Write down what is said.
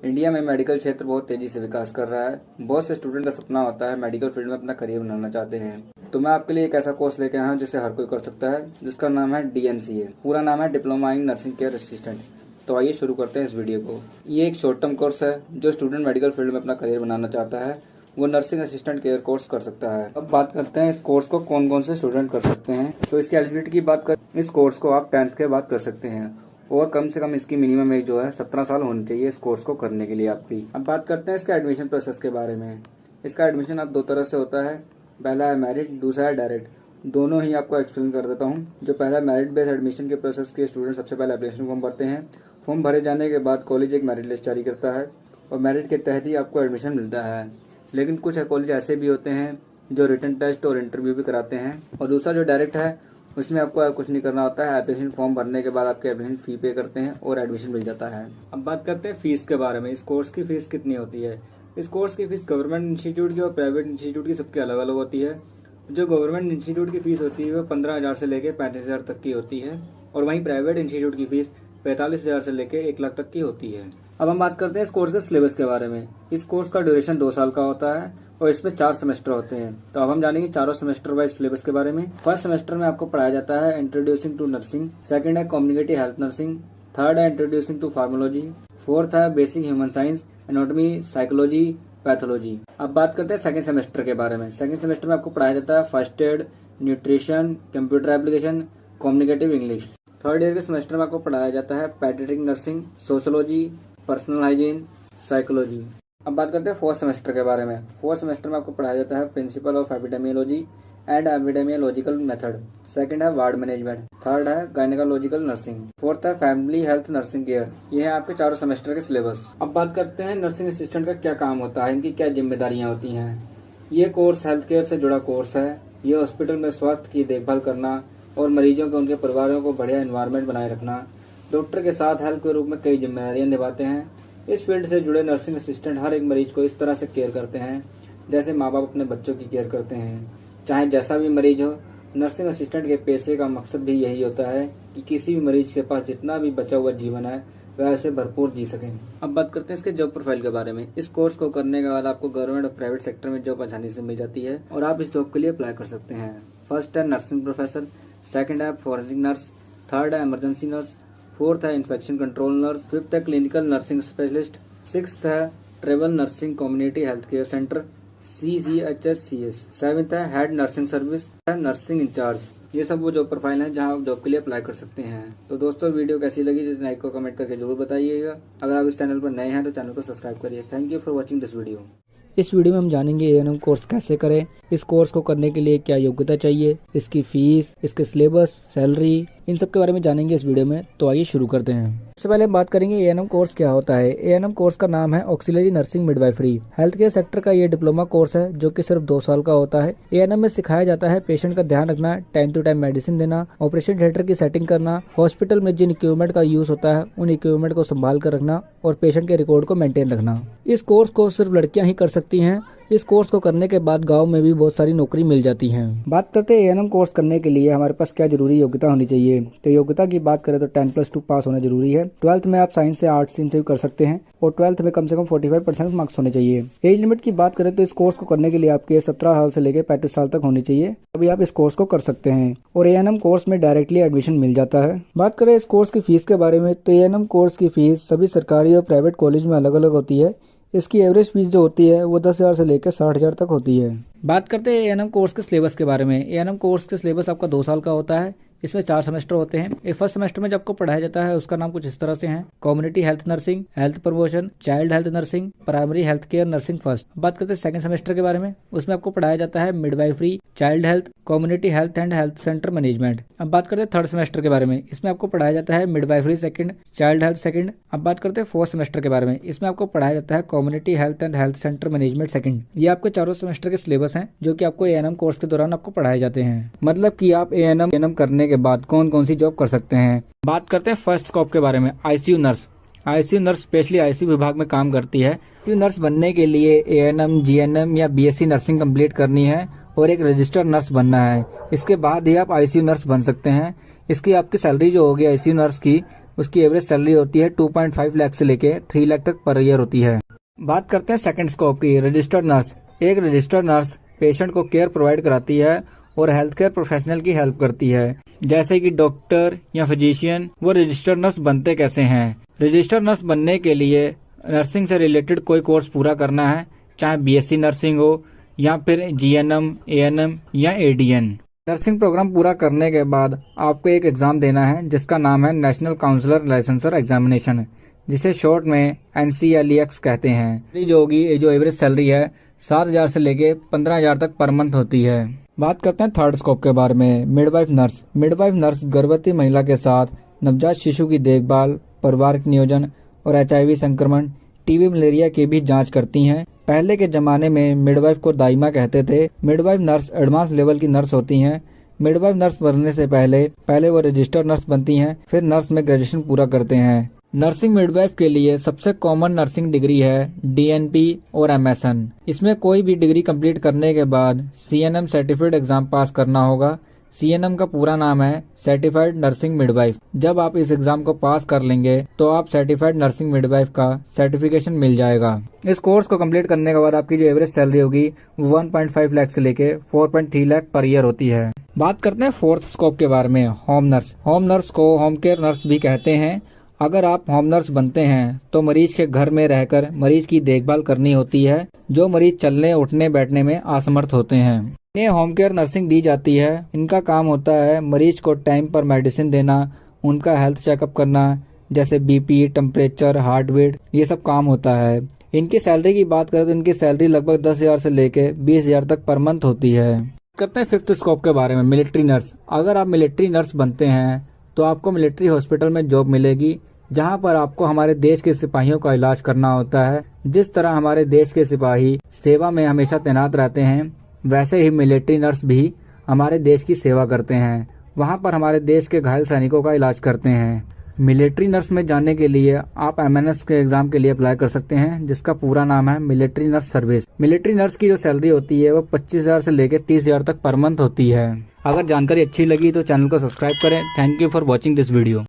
India में medical क्षेत्र बहुत तेजी से विकास कर रहा है। बहुत से स्टूडेंट का सपना होता है मेडिकल फील्ड में अपना करियर बनाना चाहते हैं। तो मैं आपके लिए एक ऐसा कोर्स लेके आया हूँ जिसे हर कोई कर सकता है, जिसका नाम है DNCA। पूरा नाम है diploma in nursing care assistant. तो आइए शुरू करते हैं इस वीडियो को। ये एक शॉर्ट टर्म कोर्स है। जो स्टूडेंट मेडिकल फील्ड में अपना करियर बनाना चाहता है वो नर्सिंग असिस्टेंट केयर कोर्स कर सकता है। अब बात करते हैं इस कोर्स को कौन कौन से स्टूडेंट कर सकते हैं। तो इसकी एलिजिबिलिटी की बात कर, इस कोर्स को आप 10th के बाद कर सकते हैं और कम से कम इसकी मिनिमम एज जो है 17 साल होनी चाहिए इस कोर्स को करने के लिए आपकी। अब बात करते हैं इसका एडमिशन प्रोसेस के बारे में। इसका एडमिशन अब 2 तरह से होता है। पहला है मेरिट, दूसरा है डायरेक्ट। दोनों ही आपको एक्सप्लेन कर देता हूँ। जो पहला मेरिट बेस्ड एडमिशन के प्रोसेस के स्टूडेंट सबसे पहले एप्लीकेशन फॉर्म भरते हैं। फॉर्म भरे जाने के बाद कॉलेज एक मेरिट लिस्ट जारी करता है और मेरिट के तहत ही आपको एडमिशन मिलता है। लेकिन कुछ कॉलेज ऐसे भी होते हैं जो रिटन टेस्ट और इंटरव्यू भी कराते हैं। और दूसरा जो डायरेक्ट है उसमें आपको कुछ नहीं करना होता है। एप्लीकेशन फॉर्म भरने के बाद आपके एप्लीकेशन फी पे करते हैं और एडमिशन मिल जाता है। अब बात करते हैं फीस के बारे में। इस कोर्स की फीस कितनी होती है। इस कोर्स की फीस गवर्नमेंट इंस्टीट्यूट की और प्राइवेट इंस्टीट्यूट की सबकी अलग अलग होती है। जो गवर्नमेंट इंस्टीट्यूट की फीस होती है वो 15,000 से लेकर 35,000 तक की होती है और वहीं प्राइवेट इंस्टीट्यूट की फीस 45,000 से लेकर 1 लाख तक की होती है। अब हम बात करते हैं इस कोर्स के सिलेबस के बारे में। इस कोर्स का ड्यूरेशन 2 साल का होता है और इसमें 4 सेमेस्टर होते हैं। तो अब हम जानेंगे चारों सेमेस्टर वाइज सिलेबस के बारे में। फर्स्ट सेमेस्टर में आपको पढ़ाया जाता है इंट्रोड्यूसिंग टू नर्सिंग, सेकंड है कम्युनिटी हेल्थ नर्सिंग, थर्ड है इंट्रोड्यूसिंग टू फार्मोलॉजी, फोर्थ है basic human science, anatomy, psychology, pathology. अब बात करते हैं सेकंड सेमेस्टर के बारे में। सेकंड सेमेस्टर में आपको पढ़ाया जाता है first aid, nutrition, computer application, communicative English. Third year के सेमेस्टर में आपको पढ़ाया जाता है paediatric nursing, sociology, personal hygiene, psychology. अब बात करते हैं फोर्थ सेमेस्टर के बारे में। फोर्थ सेमेस्टर में आपको पढ़ाया जाता है principle of epidemiology and epidemiological method, second है वार्ड मैनेजमेंट, थर्ड है गायनेकोलॉजिकल नर्सिंग, फोर्थ है फैमिली हेल्थ नर्सिंग केयर। ये है आपके चारों सेमेस्टर के सिलेबस। अब बात करते हैं नर्सिंग असिस्टेंट का क्या काम होता है, इनकी क्या जिम्मेदारियां होती हैं। ये कोर्स हेल्थ केयर से जुड़ा कोर्स है। ये हॉस्पिटल में स्वास्थ्य की देखभाल करना और मरीजों के उनके परिवारों को बढ़िया एनवायरनमेंट बनाए रखना। डॉक्टर के साथ हेल्प के रूप में कई जिम्मेदारियां निभाते हैं। इस फील्ड से जुड़े नर्सिंग असिस्टेंट हर एक मरीज को इस तरह से केयर करते हैं जैसे माँ बाप अपने बच्चों की केयर करते हैं, चाहे जैसा भी मरीज हो। नर्सिंग असिस्टेंट के पेशे का मकसद भी यही होता है कि किसी भी मरीज के पास जितना भी बचा हुआ जीवन है वह उसे भरपूर जी सकें। अब बात करते हैं इसके जॉब प्रोफाइल के बारे में। इस कोर्स को करने के बाद आपको गवर्नमेंट और प्राइवेट सेक्टर में जॉब आसानी से मिल जाती है और आप इस जॉब के लिए अप्लाई कर सकते हैं। फर्स्ट है नर्सिंग प्रोफेसर, सेकंड है फॉरेंसिक नर्स, थर्ड है इमरजेंसी नर्स, फोर्थ है इन्फेक्शन कंट्रोल नर्स, फिफ्थ है क्लिनिकल नर्सिंग स्पेशलिस्ट, सिक्स्थ है travel nursing community health care centre CCHSCS, seventh है head nursing service, nursing in charge. ये सब वो जॉब प्रोफाइल है जहां आप जॉब के लिए अप्लाई कर सकते हैं। तो दोस्तों वीडियो कैसी लगी जिस लाइक को कमेंट करके जरूर बताइएगा। अगर आप इस चैनल पर नए हैं तो चैनल को सब्सक्राइब करिए। Thank you for watching this video. इस वीडियो में हम जानेंगे A&M कोर्स कैसे करें, इस कोर्स को करने के लिए क्या योग्यता चाहिए, इसकी फीस, इसके सिलेबस, सैलरी, इन सब के बारे में जानेंगे इस वीडियो में। तो आइए शुरू करते हैं। सबसे पहले हम बात करेंगे A&M कोर्स क्या होता है। A&M कोर्स का नाम है auxiliary nursing midwifery. Health care sector का ये डिप्लोमा कोर्स है जो कि सिर्फ 2 साल का होता है। A&M में सिखाया जाता है पेशेंट का ध्यान रखना, टाइम टू टाइम मेडिसिन देना, ऑपरेशन थिएटर की सेटिंग करना, हॉस्पिटल में जिन इक्विपमेंट का यूज होता है उन इक्विपमेंट को संभाल कर रखना और पेशेंट के रिकॉर्ड को मेंटेन रखना। इस कोर्स को सिर्फ लड़कियां ही कर सकती हैं। इस कोर्स को करने के बाद गांव में भी बहुत सारी नौकरी मिल जाती हैं। बात करते हैं A&M कोर्स करने के लिए हमारे पास क्या जरूरी योग्यता होनी चाहिए। तो योग्यता की बात करें तो 10+2 पास होना जरूरी है। 12th में आप साइंस से आर्ट्स स्ट्रीम से भी कर सकते हैं और 12th में कम से कम 45% मार्क्स होने चाहिए। एज लिमिट की बात करें तो इस कोर्स को करने के लिए आपके 17 साल से लेकर 35 साल तक होनी चाहिए, अभी आप इस कोर्स को कर सकते हैं और A&M कोर्स में डायरेक्टली एडमिशन मिल जाता है। बात करें इस कोर्स की फीस के बारे में तो A&M कोर्स की फीस सभी सरकारी और प्राइवेट कॉलेज में अलग अलग होती है। इसकी एवरेज फीस जो होती है वो 10,000 से लेकर 60,000 तक होती है। बात करते हैं A&M कोर्स के सिलेबस के बारे में। A&M कोर्स के सिलेबस आपका 2 साल का होता है। इसमें 4 सेमेस्टर होते हैं। एक फर्स्ट सेमेस्टर में जब आपको पढ़ाया जाता है उसका नाम कुछ इस तरह से है: community health nursing, health promotion, child health nursing, primary health care nursing first. बात करते हैं सेकंड सेमेस्टर के बारे में। उसमें आपको पढ़ाया जाता है midwifery, child health, community health and health centre management. अब बात करते हैं थर्ड सेमेस्टर के बारे में। इसमें आपको पढ़ाया जाता है midwifery second, child health second. अब बात करते हैं फोर्थ सेमेस्टर के बारे में। इसमें आपको पढ़ाया जाता है community health and health centre management second. ये आपके चारों सेमेस्टर के सिलेबस हैं जो कि आपको A&M कोर्स के दौरान आपको पढ़ाए जाते हैं। मतलब कि आप A&M करने के बाद कौन कौन सी जॉब कर सकते हैं। बात करते हैं फर्स्ट स्कोप के बारे में। ICU nurse. ICU nurse specially ICU विभाग में काम करती है। ICU नर्स बनने के लिए A&M, GNM या BSc नर्सिंग कंप्लीट करनी है और एक रजिस्टर्ड नर्स बनना है। इसके बाद ही आप ICU नर्स बन सकते हैं। इसकी आपकी सैलरी जो होगी ICU नर्स की उसकी एवरेज सैलरी होती है 2.5 लाख से लेके 3 लाख तक पर ईयर होती है। बात करते हैं सेकंड स्कोप की, रजिस्टर्ड नर्स। एक रजिस्टर्ड नर्स पेशेंट को केयर प्रोवाइड कराती है और हेल्थ केयर प्रोफेशनल की हेल्प करती है, जैसे कि डॉक्टर या फिजिशियन। वो रजिस्टर्ड नर्स बनते कैसे हैं? रजिस्टर्ड नर्स बनने के लिए नर्सिंग से रिलेटेड कोई कोर्स पूरा करना है, चाहे बीएससी नर्सिंग हो या फिर जीएनएम, एएनएम या एडीएन। नर्सिंग प्रोग्राम पूरा करने के बाद आपको एक एग्जाम देना है जिसका नाम है नेशनल काउंसलर लाइसेंसर एग्जामिनेशन, जिसे शॉर्ट में NCLEX कहते हैं। जो होगी, जो एवरेज सैलरी है 7,000 से लेके 15,000 तक पर मंथ होती है। बात करते हैं थर्ड स्कोप के बारे में, मिडवाइफ नर्स। मिडवाइफ नर्स गर्भवती महिला के साथ नवजात शिशु की देखभाल, परिवार नियोजन और HIV संक्रमण, टीबी, मलेरिया की भी जांच करती हैं। पहले के जमाने में मिडवाइफ को दाइमा कहते थे। मिडवाइफ नर्स एडवांस लेवल की नर्स होती हैं। मिडवाइफ नर्स बनने से पहले वो रजिस्टर्ड नर्स बनती हैं, फिर नर्स में ग्रेजुएशन पूरा करते हैं। नर्सिंग मिडवाइफ के लिए सबसे कॉमन नर्सिंग डिग्री है DNP और MSN। इसमें कोई भी डिग्री कंप्लीट करने के बाद CNM सर्टिफिकेट एग्जाम पास करना होगा। CNM का पूरा नाम है सर्टिफाइड नर्सिंग मिडवाइफ। जब आप इस एग्जाम को पास कर लेंगे तो आप सर्टिफाइड नर्सिंग मिडवाइफ का सर्टिफिकेशन मिल जाएगा। इस कोर्स को कंप्लीट करने के बाद आपकी जो एवरेज सैलरी होगी वो 1.5 लाख से लेके 4.3 लाख पर ईयर होती है। बात करते हैं फोर्थ स्कोप के बारे में, होम नर्स। होम नर्स को होम केयर नर्स भी कहते हैं। अगर आप होम नर्स बनते हैं तो मरीज के घर में रहकर मरीज की देखभाल करनी होती है, जो मरीज चलने, उठने, बैठने में असमर्थ होते हैं। इन्हें होम केयर नर्सिंग दी जाती है। इनका काम होता है मरीज को टाइम पर मेडिसिन देना, उनका हेल्थ चेकअप करना, जैसे BP, टेम्परेचर, हार्ट बीट, ये सब काम होता है। इनकी सैलरी की बात करें तो इनकी सैलरी लगभग 10,000 से लेके 20,000 तक पर मंथ होती है। करते हैं फिफ्थ स्कोप के बारे में, मिलिट्री नर्स। अगर आप मिलिट्री नर्स बनते हैं तो आपको मिलिट्री हॉस्पिटल में जॉब मिलेगी, जहां पर आपको हमारे देश के सिपाहियों का इलाज करना होता है। जिस तरह हमारे देश के सिपाही सेवा में हमेशा तैनात रहते हैं, वैसे ही मिलिट्री नर्स भी हमारे देश की सेवा करते हैं। वहां पर हमारे देश के घायल सैनिकों का इलाज करते हैं। मिलिट्री नर्स में जाने के लिए आप MNS के एग्जाम के लिए अप्लाई कर सकते हैं, जिसका पूरा नाम है military nurse service. Military nurse की जो सैलरी होती है वो 25,000 से लेकर 30,000 तक पर मंथ होती है। अगर जानकारी अच्छी लगी तो चैनल को सब्सक्राइब करें। Thank you for watching this video.